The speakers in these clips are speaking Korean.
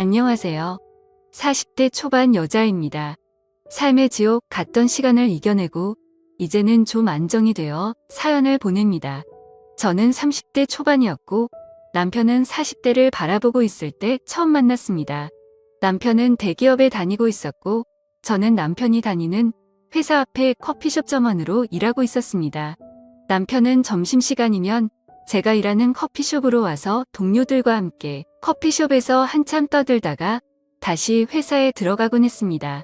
안녕하세요. 40대 초반 여자입니다. 삶의 지옥 같던 시간을 이겨내고 이제는 좀 안정이 되어 사연을 보냅니다. 저는 30대 초반이었고 남편은 40대를 바라보고 있을 때 처음 만났습니다. 남편은 대기업에 다니고 있었고 저는 남편이 다니는 회사 앞에 커피숍 점원으로 일하고 있었습니다. 남편은 점심시간이면 제가 일하는 커피숍으로 와서 동료들과 함께 커피숍에서 한참 떠들다가 다시 회사에 들어가곤 했습니다.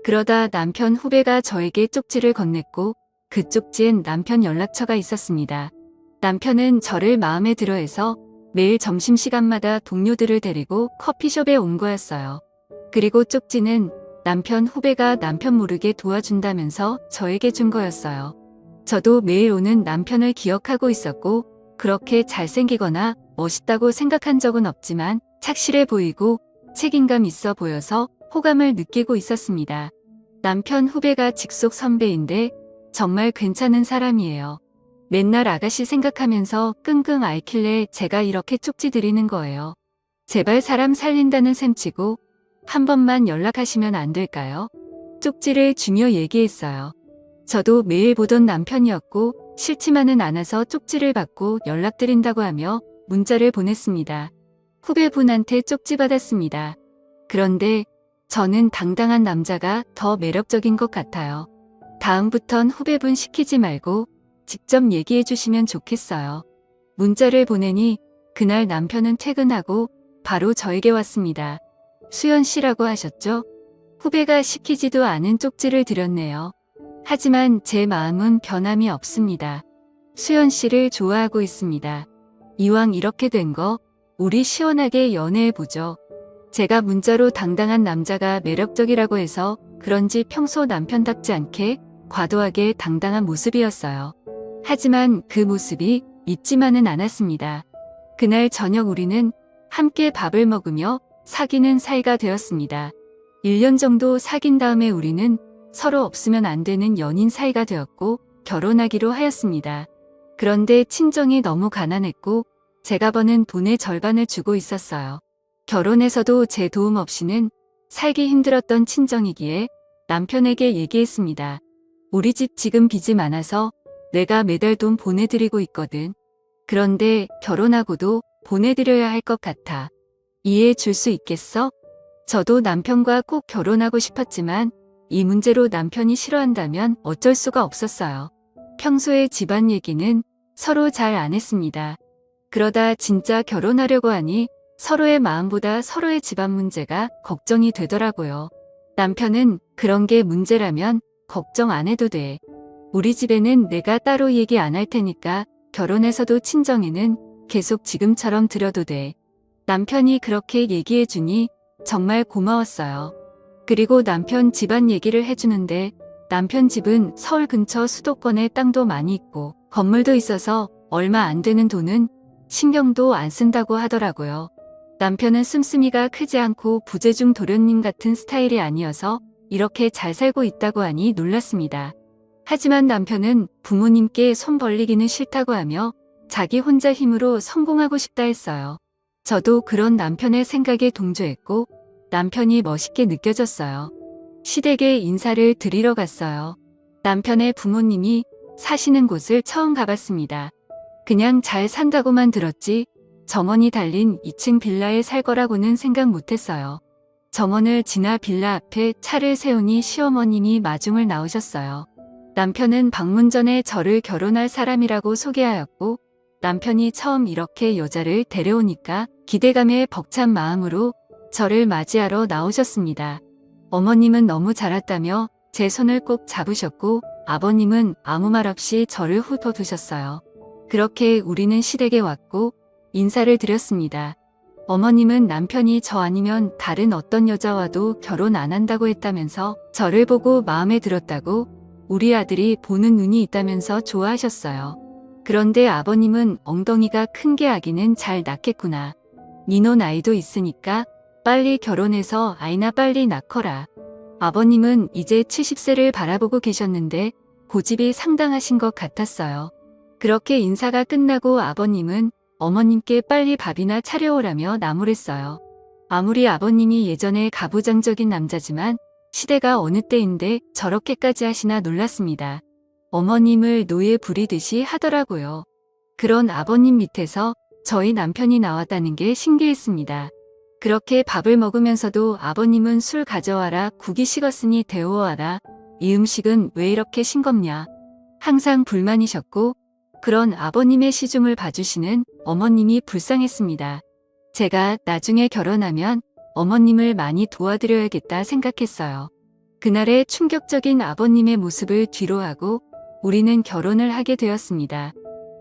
그러다 남편 후배가 저에게 쪽지를 건넸고 그 쪽지엔 남편 연락처가 있었습니다. 남편은 저를 마음에 들어해서 매일 점심시간마다 동료들을 데리고 커피숍에 온 거였어요. 그리고 쪽지는 남편 후배가 남편 모르게 도와준다면서 저에게 준 거였어요. 저도 매일 오는 남편을 기억하고 있었고 그렇게 잘생기거나 멋있다고 생각한 적은 없지만 착실해 보이고 책임감 있어 보여서 호감을 느끼고 있었습니다. 남편 후배가 직속 선배인데 정말 괜찮은 사람이에요. 맨날 아가씨 생각하면서 끙끙 앓길래 제가 이렇게 쪽지 드리는 거예요. 제발 사람 살린다는 셈치고 한 번만 연락하시면 안 될까요? 쪽지를 주며 얘기했어요. 저도 매일 보던 남편이었고 싫지만은 않아서 쪽지를 받고 연락드린다고 하며 문자를 보냈습니다. 후배분한테 쪽지 받았습니다. 그런데 저는 당당한 남자가 더 매력적인 것 같아요. 다음부턴 후배분 시키지 말고 직접 얘기해 주시면 좋겠어요. 문자를 보내니 그날 남편은 퇴근하고 바로 저에게 왔습니다. 수연 씨라고 하셨죠? 후배가 시키지도 않은 쪽지를 드렸네요. 하지만 제 마음은 변함이 없습니다. 수연 씨를 좋아하고 있습니다. 이왕 이렇게 된 거 우리 시원하게 연애해보죠. 제가 문자로 당당한 남자가 매력적이라고 해서 그런지 평소 남편답지 않게 과도하게 당당한 모습이었어요. 하지만 그 모습이 밉지만은 않았습니다. 그날 저녁 우리는 함께 밥을 먹으며 사귀는 사이가 되었습니다. 1년 정도 사귄 다음에 우리는 서로 없으면 안 되는 연인 사이가 되었고 결혼하기로 하였습니다. 그런데 친정이 너무 가난했고 제가 버는 돈의 절반을 주고 있었어요. 결혼해서도 제 도움 없이는 살기 힘들었던 친정이기에 남편에게 얘기했습니다. 우리 집 지금 빚이 많아서 내가 매달 돈 보내드리고 있거든. 그런데 결혼하고도 보내드려야 할 것 같아. 이해해 줄 수 있겠어? 저도 남편과 꼭 결혼하고 싶었지만 이 문제로 남편이 싫어한다면 어쩔 수가 없었어요. 평소에 집안 얘기는 서로 잘 안 했습니다. 그러다 진짜 결혼하려고 하니 서로의 마음보다 서로의 집안 문제가 걱정이 되더라고요. 남편은 그런 게 문제라면 걱정 안 해도 돼. 우리 집에는 내가 따로 얘기 안 할 테니까 결혼해서도 친정에는 계속 지금처럼 드려도 돼. 남편이 그렇게 얘기해 주니 정말 고마웠어요. 그리고 남편 집안 얘기를 해주는데 남편 집은 서울 근처 수도권에 땅도 많이 있고 건물도 있어서 얼마 안 되는 돈은 신경도 안 쓴다고 하더라고요. 남편은 씀씀이가 크지 않고 부재중 도련님 같은 스타일이 아니어서 이렇게 잘 살고 있다고 하니 놀랐습니다. 하지만 남편은 부모님께 손 벌리기는 싫다고 하며 자기 혼자 힘으로 성공하고 싶다 했어요. 저도 그런 남편의 생각에 동조했고 남편이 멋있게 느껴졌어요. 시댁에 인사를 드리러 갔어요. 남편의 부모님이 사시는 곳을 처음 가봤습니다. 그냥 잘 산다고만 들었지 정원이 달린 2층 빌라에 살 거라고는 생각 못했어요. 정원을 지나 빌라 앞에 차를 세우니 시어머님이 마중을 나오셨어요. 남편은 방문 전에 저를 결혼할 사람이라고 소개하였고 남편이 처음 이렇게 여자를 데려오니까 기대감에 벅찬 마음으로 저를 맞이하러 나오셨습니다. 어머님은 너무 잘했다며 제 손을 꼭 잡으셨고 아버님은 아무 말 없이 저를 훑어두셨어요. 그렇게 우리는 시댁에 왔고 인사를 드렸습니다. 어머님은 남편이 저 아니면 다른 어떤 여자와도 결혼 안 한다고 했다면서 저를 보고 마음에 들었다고 우리 아들이 보는 눈이 있다면서 좋아하셨어요. 그런데 아버님은 엉덩이가 큰 게 아기는 잘 낳겠구나. 니노 나이도 있으니까 빨리 결혼해서 아이나 빨리 낳거라. 아버님은 이제 70세를 바라보고 계셨는데 고집이 상당하신 것 같았어요. 그렇게 인사가 끝나고 아버님은 어머님께 빨리 밥이나 차려오라며 나무랬어요. 아무리 아버님이 예전에 가부장적인 남자지만 시대가 어느 때인데 저렇게까지 하시나 놀랐습니다. 어머님을 노예 부리듯이 하더라고요. 그런 아버님 밑에서 저희 남편이 나왔다는 게 신기했습니다. 그렇게 밥을 먹으면서도 아버님은 술 가져와라, 국이 식었으니 데워와라, 이 음식은 왜 이렇게 싱겁냐. 항상 불만이셨고 그런 아버님의 시중을 봐주시는 어머님이 불쌍했습니다. 제가 나중에 결혼하면 어머님을 많이 도와드려야겠다 생각했어요. 그날의 충격적인 아버님의 모습을 뒤로하고 우리는 결혼을 하게 되었습니다.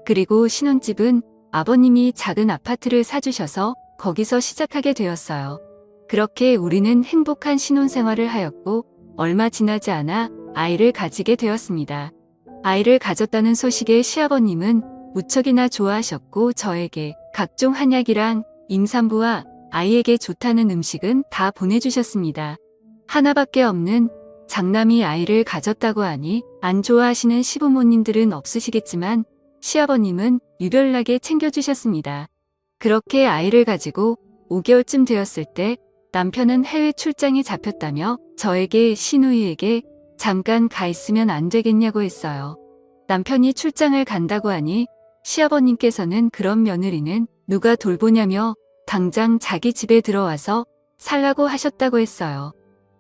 그리고 신혼집은 아버님이 작은 아파트를 사주셔서 거기서 시작하게 되었어요. 그렇게 우리는 행복한 신혼생활을 하였고 얼마 지나지 않아 아이를 가지게 되었습니다. 아이를 가졌다는 소식에 시아버님은 무척이나 좋아하셨고 저에게 각종 한약이랑 임산부와 아이에게 좋다는 음식은 다 보내주셨습니다. 하나밖에 없는 장남이 아이를 가졌다고 하니 안 좋아하시는 시부모님들은 없으시겠지만 시아버님은 유별나게 챙겨주셨습니다. 그렇게 아이를 가지고 5개월쯤 되었을 때 남편은 해외 출장이 잡혔다며 저에게 시누이에게 잠깐 가 있으면 안 되겠냐고 했어요. 남편이 출장을 간다고 하니 시아버님께서는 그런 며느리는 누가 돌보냐며 당장 자기 집에 들어와서 살라고 하셨다고 했어요.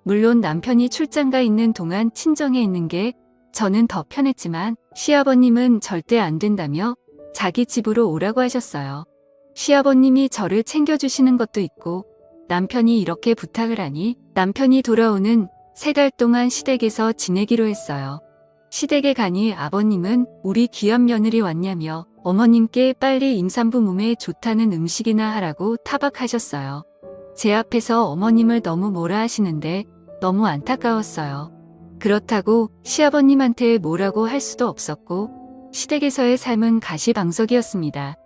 물론 남편이 출장 가 있는 동안 친정에 있는 게 저는 더 편했지만 시아버님은 절대 안 된다며 자기 집으로 오라고 하셨어요. 시아버님이 저를 챙겨주시는 것도 있고 남편이 이렇게 부탁을 하니 남편이 돌아오는 3달 동안 시댁에서 지내기로 했어요. 시댁에 가니 아버님은 우리 귀한 며느리 왔냐며 어머님께 빨리 임산부 몸에 좋다는 음식이나 하라고 타박하셨어요. 제 앞에서 어머님을 너무 뭐라 하시는데 너무 안타까웠어요. 그렇다고 시아버님한테 뭐라고 할 수도 없었고 시댁에서의 삶은 가시방석이었습니다.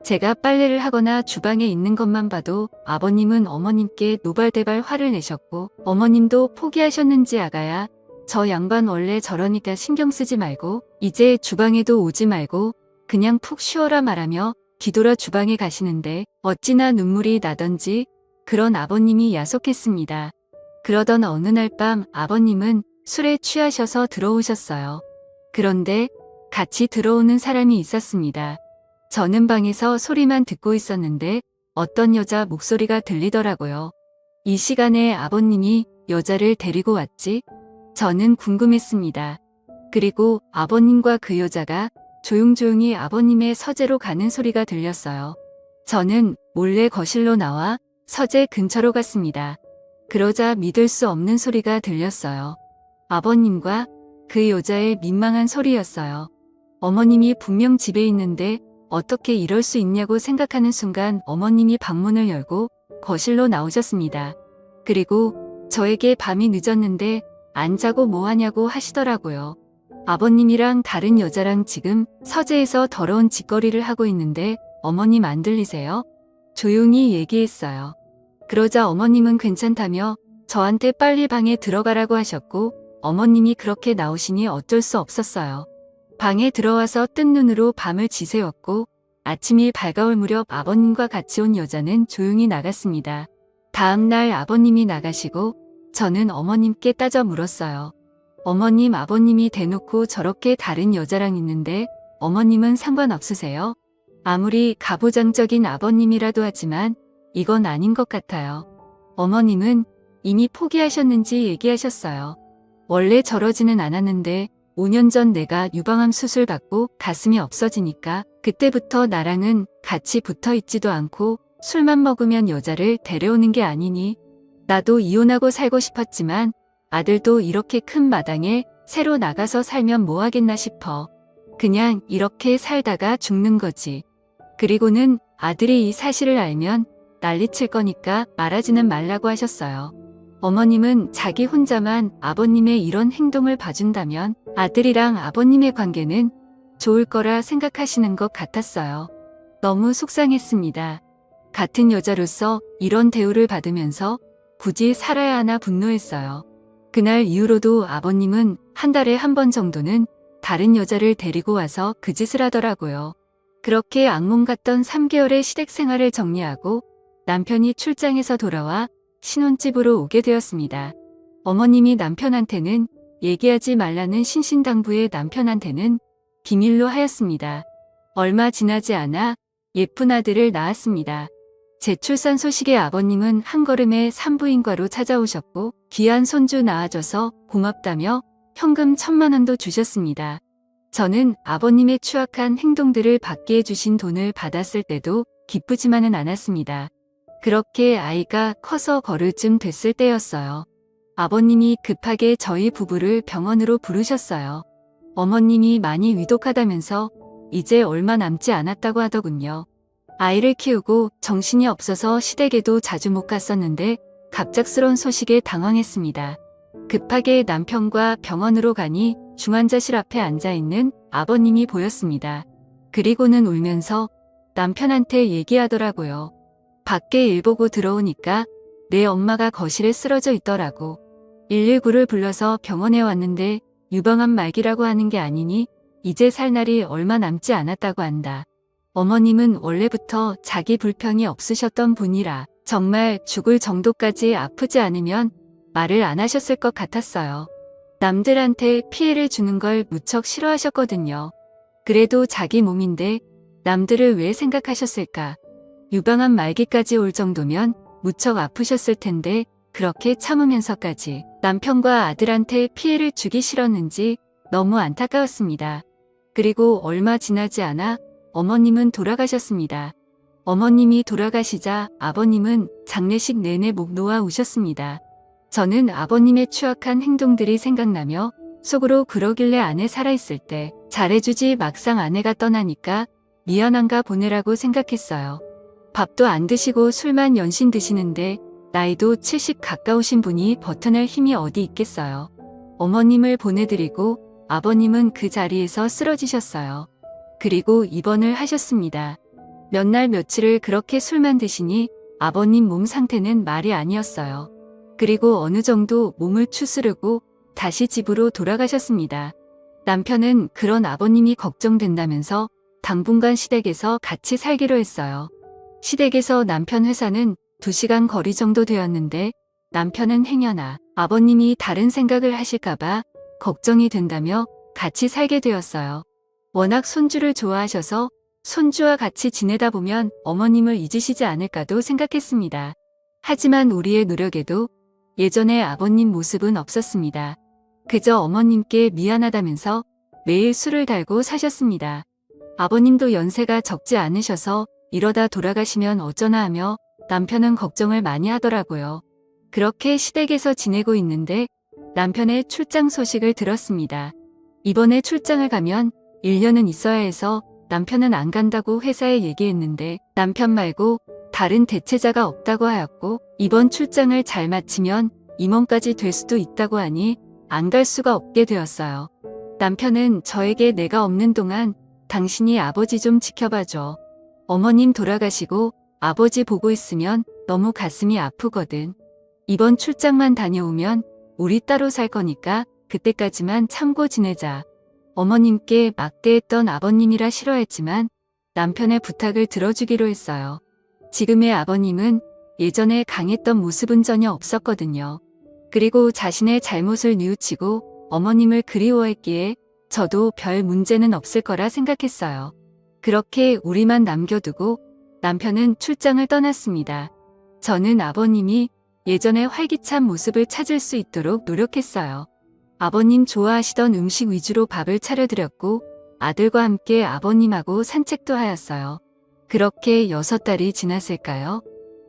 제가 빨래를 하거나 주방에 있는 것만 봐도 아버님은 어머님께 노발대발 화를 내셨고 어머님도 포기하셨는지 아가야 저 양반 원래 저러니까 신경 쓰지 말고 이제 주방에도 오지 말고 그냥 푹 쉬어라 말하며 뒤돌아 주방에 가시는데 어찌나 눈물이 나던지 그런 아버님이 야속했습니다. 그러던 어느 날 밤 아버님은 술에 취하셔서 들어오셨어요. 그런데 같이 들어오는 사람이 있었습니다. 저는 방에서 소리만 듣고 있었는데 어떤 여자 목소리가 들리더라고요. 이 시간에 아버님이 여자를 데리고 왔지? 저는 궁금했습니다. 그리고 아버님과 그 여자가 조용조용히 아버님의 서재로 가는 소리가 들렸어요. 저는 몰래 거실로 나와 서재 근처로 갔습니다. 그러자 믿을 수 없는 소리가 들렸어요. 아버님과 그 여자의 민망한 소리였어요. 어머님이 분명 집에 있는데 어떻게 이럴 수 있냐고 생각하는 순간 어머님이 방문을 열고 거실로 나오셨습니다. 그리고 저에게 밤이 늦었는데 안 자고 뭐 하냐고 하시더라고요. 아버님이랑 다른 여자랑 지금 서재에서 더러운 짓거리를 하고 있는데 어머님 안 들리세요? 조용히 얘기했어요. 그러자 어머님은 괜찮다며 저한테 빨리 방에 들어가라고 하셨고 어머님이 그렇게 나오시니 어쩔 수 없었어요. 방에 들어와서 뜬 눈으로 밤을 지새웠고 아침이 밝아올 무렵 아버님과 같이 온 여자는 조용히 나갔습니다. 다음 날 아버님이 나가시고 저는 어머님께 따져 물었어요. 어머님, 아버님이 대놓고 저렇게 다른 여자랑 있는데 어머님은 상관없으세요? 아무리 가부장적인 아버님이라도 하지만 이건 아닌 것 같아요. 어머님은 이미 포기하셨는지 얘기하셨어요. 원래 저러지는 않았는데 5년 전 내가 유방암 수술 받고 가슴이 없어지니까 그때부터 나랑은 같이 붙어 있지도 않고 술만 먹으면 여자를 데려오는 게 아니니 나도 이혼하고 살고 싶었지만 아들도 이렇게 큰 마당에 새로 나가서 살면 뭐 하겠나 싶어. 그냥 이렇게 살다가 죽는 거지. 그리고는 아들이 이 사실을 알면 난리칠 거니까 말하지는 말라고 하셨어요. 어머님은 자기 혼자만 아버님의 이런 행동을 봐준다면 아들이랑 아버님의 관계는 좋을 거라 생각하시는 것 같았어요. 너무 속상했습니다. 같은 여자로서 이런 대우를 받으면서 굳이 살아야 하나 분노했어요. 그날 이후로도 아버님은 한 달에 한 번 정도는 다른 여자를 데리고 와서 그 짓을 하더라고요. 그렇게 악몽 같던 3개월의 시댁 생활을 정리하고 남편이 출장에서 돌아와 신혼집으로 오게 되었습니다. 어머님이 남편한테는 얘기하지 말라는 신신당부에 남편한테는 비밀로 하였습니다. 얼마 지나지 않아 예쁜 아들을 낳았습니다. 제 출산 소식에 아버님은 한걸음에 산부인과로 찾아오셨고 귀한 손주 낳아줘서 고맙다며 현금 1,000만 원도 주셨습니다. 저는 아버님의 추악한 행동들을 받게 해주신 돈을 받았을 때도 기쁘지만은 않았습니다. 그렇게 아이가 커서 걸을 쯤 됐을 때였어요. 아버님이 급하게 저희 부부를 병원으로 부르셨어요. 어머님이 많이 위독하다면서 이제 얼마 남지 않았다고 하더군요. 아이를 키우고 정신이 없어서 시댁에도 자주 못 갔었는데 갑작스러운 소식에 당황했습니다. 급하게 남편과 병원으로 가니 중환자실 앞에 앉아있는 아버님이 보였습니다. 그리고는 울면서 남편한테 얘기하더라고요. 밖에 일 보고 들어오니까 내 엄마가 거실에 쓰러져 있더라고. 119를 불러서 병원에 왔는데 유방암 말기라고 하는 게 아니니 이제 살 날이 얼마 남지 않았다고 한다. 어머님은 원래부터 자기 불평이 없으셨던 분이라 정말 죽을 정도까지 아프지 않으면 말을 안 하셨을 것 같았어요. 남들한테 피해를 주는 걸 무척 싫어하셨거든요. 그래도 자기 몸인데 남들을 왜 생각하셨을까? 유방암 말기까지 올 정도면 무척 아프셨을 텐데 그렇게 참으면서까지 남편과 아들한테 피해를 주기 싫었는지 너무 안타까웠습니다. 그리고 얼마 지나지 않아 어머님은 돌아가셨습니다. 어머님이 돌아가시자 아버님은 장례식 내내 목 놓아 우셨습니다. 저는 아버님의 추악한 행동들이 생각나며 속으로 그러길래 아내 살아있을 때 잘해주지 막상 아내가 떠나니까 미안한가 보내라고 생각했어요. 밥도 안 드시고 술만 연신 드시는데 나이도 70 가까우신 분이 버텨낼 힘이 어디 있겠어요. 어머님을 보내드리고 아버님은 그 자리에서 쓰러지셨어요. 그리고 입원을 하셨습니다. 몇 날 며칠을 그렇게 술만 드시니 아버님 몸 상태는 말이 아니었어요. 그리고 어느 정도 몸을 추스르고 다시 집으로 돌아가셨습니다. 남편은 그런 아버님이 걱정된다면서 당분간 시댁에서 같이 살기로 했어요. 시댁에서 남편 회사는 2시간 거리 정도 되었는데 남편은 행여나 아버님이 다른 생각을 하실까봐 걱정이 된다며 같이 살게 되었어요. 워낙 손주를 좋아하셔서 손주와 같이 지내다 보면 어머님을 잊으시지 않을까도 생각했습니다. 하지만 우리의 노력에도 예전의 아버님 모습은 없었습니다. 그저 어머님께 미안하다면서 매일 술을 달고 사셨습니다. 아버님도 연세가 적지 않으셔서 이러다 돌아가시면 어쩌나 하며 남편은 걱정을 많이 하더라고요. 그렇게 시댁에서 지내고 있는데 남편의 출장 소식을 들었습니다. 이번에 출장을 가면 1년은 있어야 해서 남편은 안 간다고 회사에 얘기했는데 남편 말고 다른 대체자가 없다고 하였고 이번 출장을 잘 마치면 임원까지 될 수도 있다고 하니 안 갈 수가 없게 되었어요. 남편은 저에게 내가 없는 동안 당신이 아버지 좀 지켜봐줘. 어머님 돌아가시고 아버지 보고 있으면 너무 가슴이 아프거든. 이번 출장만 다녀오면 우리 따로 살 거니까 그때까지만 참고 지내자. 어머님께 막대했던 아버님이라 싫어했지만 남편의 부탁을 들어주기로 했어요. 지금의 아버님은 예전에 강했던 모습은 전혀 없었거든요. 그리고 자신의 잘못을 뉘우치고 어머님을 그리워했기에 저도 별 문제는 없을 거라 생각했어요. 그렇게 우리만 남겨두고 남편은 출장을 떠났습니다. 저는 아버님이 예전의 활기찬 모습을 찾을 수 있도록 노력했어요. 아버님 좋아하시던 음식 위주로 밥을 차려드렸고 아들과 함께 아버님하고 산책도 하였어요. 그렇게 6달이 지났을까요?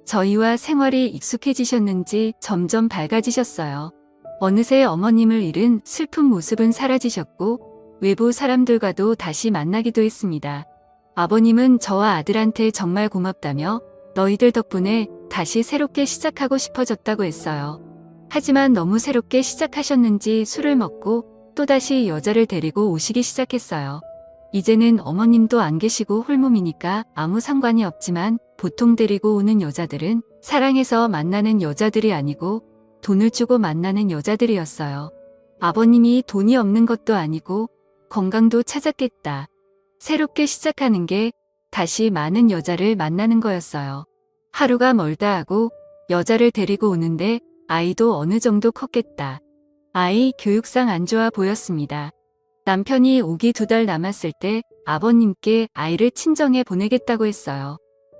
저희와 생활이 익숙해지셨는지 점점 밝아지셨어요. 어느새 어머님을 잃은 슬픈 모습은 사라지셨고 외부 사람들과도 다시 만나기도 했습니다. 아버님은 저와 아들한테 정말 고맙다며 너희들 덕분에 다시 새롭게 시작하고 싶어졌다고 했어요. 하지만 너무 새롭게 시작하셨는지 술을 먹고 또다시 여자를 데리고 오시기 시작했어요. 이제는 어머님도 안 계시고 홀몸이니까 아무 상관이 없지만 보통 데리고 오는 여자들은 사랑해서 만나는 여자들이 아니고 돈을 주고 만나는 여자들이었어요. 아버님이 돈이 없는 것도 아니고 건강도 찾았겠다. 새롭게 시작하는 게 다시 많은 여자를 만나는 거였어요. 하루가 멀다 하고 여자를 데리고 오는데 아이도 어느 정도 컸겠다. 아이 교육상 안 좋아 보였습니다. 남편이 오기 2달 남았을 때 아버님께 아이를 친정에 보내겠다고 했어요.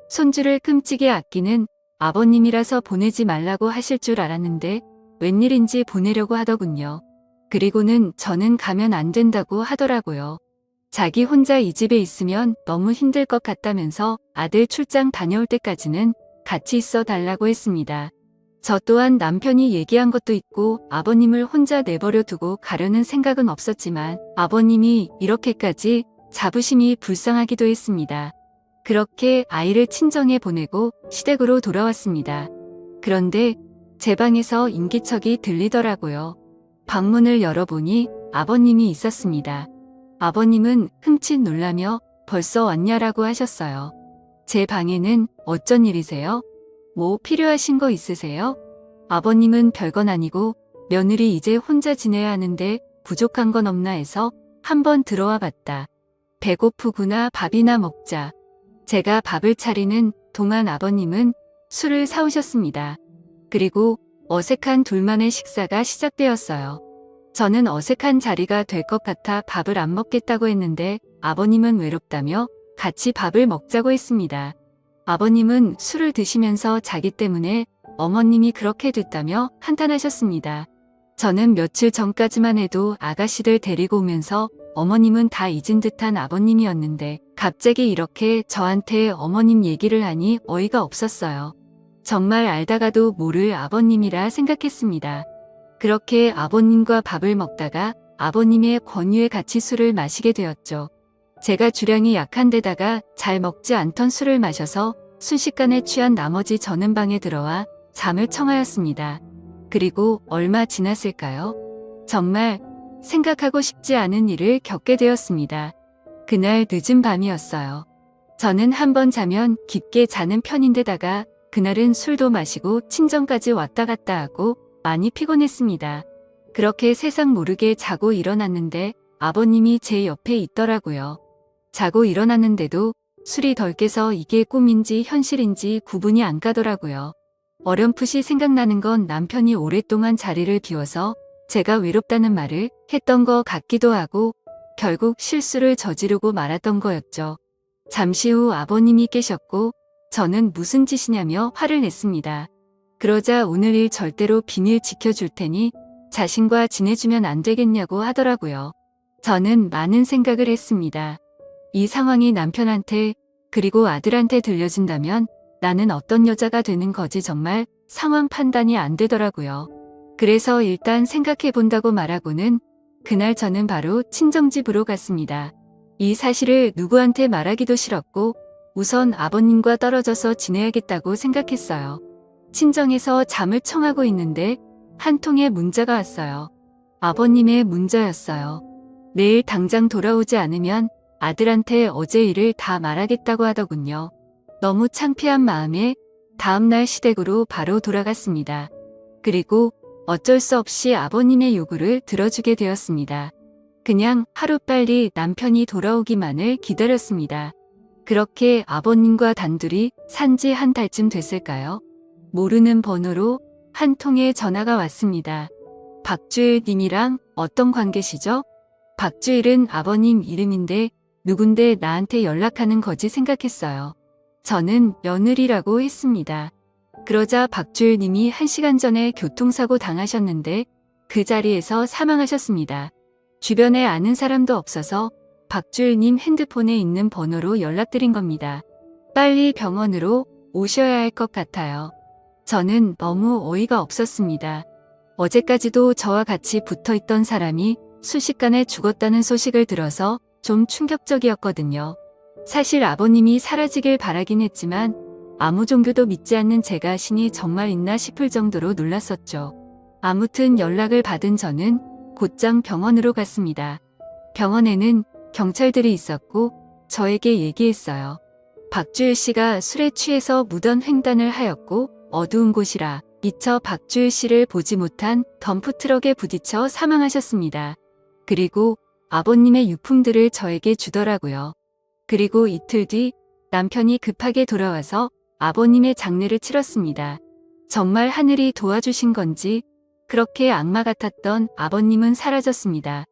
손주를 끔찍이 아끼는 아버님이라서 보내지 말라고 하실 줄 알았는데 웬일인지 보내려고 하더군요. 그리고는 저는 가면 안 된다고 하더라고요. 자기 혼자 이 집에 있으면 너무 힘들 것 같다면서 아들 출장 다녀올 때까지는 같이 있어 달라고 했습니다. 저 또한 남편이 얘기한 것도 있고 아버님을 혼자 내버려 두고 가려는 생각은 없었지만 아버님이 이렇게까지 자부심이 불쌍하기도 했습니다. 그렇게 아이를 친정에 보내고 시댁으로 돌아왔습니다. 그런데 제 방에서 인기척이 들리더라고요. 방문을 열어보니 아버님이 있었습니다. 아버님은 흠칫 놀라며 벌써 왔냐라고 하셨어요. 제 방에는 어쩐 일이세요? 뭐 필요하신 거 있으세요? 아버님은 별건 아니고 며느리 이제 혼자 지내야 하는데 부족한 건 없나 해서 한번 들어와 봤다. 배고프구나 밥이나 먹자. 제가 밥을 차리는 동안 아버님은 술을 사오셨습니다. 그리고 어색한 둘만의 식사가 시작되었어요. 저는 어색한 자리가 될 것 같아 밥을 안 먹겠다고 했는데 아버님은 외롭다며 같이 밥을 먹자고 했습니다. 아버님은 술을 드시면서 자기 때문에 어머님이 그렇게 됐다며 한탄하셨습니다. 저는 며칠 전까지만 해도 아가씨들 데리고 오면서 어머님은 다 잊은 듯한 아버님이었는데 갑자기 이렇게 저한테 어머님 얘기를 하니 어이가 없었어요. 정말 알다가도 모를 아버님이라 생각했습니다. 그렇게 아버님과 밥을 먹다가 아버님의 권유에 같이 술을 마시게 되었죠. 제가 주량이 약한 데다가 잘 먹지 않던 술을 마셔서 순식간에 취한 나머지 저는 방에 들어와 잠을 청하였습니다. 그리고 얼마 지났을까요? 정말 생각하고 싶지 않은 일을 겪게 되었습니다. 그날 늦은 밤이었어요. 저는 한번 자면 깊게 자는 편인데다가 그날은 술도 마시고 친정까지 왔다 갔다 하고 많이 피곤했습니다. 그렇게 세상 모르게 자고 일어났는데 아버님이 제 옆에 있더라고요. 자고 일어났는데도 술이 덜 깨서 이게 꿈인지 현실인지 구분이 안 가더라고요. 어렴풋이 생각나는 건 남편이 오랫동안 자리를 비워서 제가 외롭다는 말을 했던 것 같기도 하고 결국 실수를 저지르고 말았던 거였죠. 잠시 후 아버님이 깨셨고 저는 무슨 짓이냐며 화를 냈습니다. 그러자 오늘 일 절대로 비밀 지켜줄 테니 자신과 지내주면 안 되겠냐고 하더라고요. 저는 많은 생각을 했습니다. 이 상황이 남편한테 그리고 아들한테 들려진다면 나는 어떤 여자가 되는 거지 정말 상황 판단이 안 되더라고요. 그래서 일단 생각해 본다고 말하고는 그날 저는 바로 친정집으로 갔습니다. 이 사실을 누구한테 말하기도 싫었고 우선 아버님과 떨어져서 지내야겠다고 생각했어요. 친정에서 잠을 청하고 있는데 한 통의 문자가 왔어요. 아버님의 문자였어요. 내일 당장 돌아오지 않으면 아들한테 어제 일을 다 말하겠다고 하더군요. 너무 창피한 마음에 다음날 시댁으로 바로 돌아갔습니다. 그리고 어쩔 수 없이 아버님의 요구를 들어주게 되었습니다. 그냥 하루빨리 남편이 돌아오기만을 기다렸습니다. 그렇게 아버님과 단둘이 산지 한 달쯤 됐을까요? 모르는 번호로 한 통의 전화가 왔습니다. 박주일 님이랑 어떤 관계시죠? 박주일은 아버님 이름인데 누군데 나한테 연락하는 거지 생각했어요. 저는 며느리라고 했습니다. 그러자 박주일 님이 1시간 전에 교통사고 당하셨는데 그 자리에서 사망하셨습니다. 주변에 아는 사람도 없어서 박주일 님 핸드폰에 있는 번호로 연락드린 겁니다. 빨리 병원으로 오셔야 할 것 같아요. 저는 너무 어이가 없었습니다. 어제까지도 저와 같이 붙어있던 사람이 순식간에 죽었다는 소식을 들어서 좀 충격적이었거든요. 사실 아버님이 사라지길 바라긴 했지만 아무 종교도 믿지 않는 제가 신이 정말 있나 싶을 정도로 놀랐었죠. 아무튼 연락을 받은 저는 곧장 병원으로 갔습니다. 병원에는 경찰들이 있었고 저에게 얘기했어요. 박주일 씨가 술에 취해서 무던 횡단을 하였고 어두운 곳이라 미처 박주일 씨를 보지 못한 덤프트럭에 부딪혀 사망하셨습니다. 그리고 아버님의 유품들을 저에게 주더라고요. 그리고 이틀 뒤 남편이 급하게 돌아와서 아버님의 장례를 치렀습니다. 정말 하늘이 도와주신 건지 그렇게 악마 같았던 아버님은 사라졌습니다.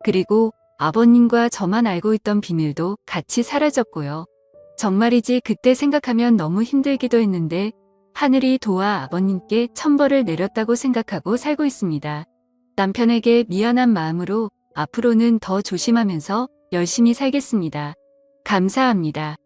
그리고 아버님과 저만 알고 있던 비밀도 같이 사라졌고요. 정말이지 그때 생각하면 너무 힘들기도 했는데 하늘이 도와 아버님께 천벌을 내렸다고 생각하고 살고 있습니다. 남편에게 미안한 마음으로 앞으로는 더 조심하면서 열심히 살겠습니다. 감사합니다.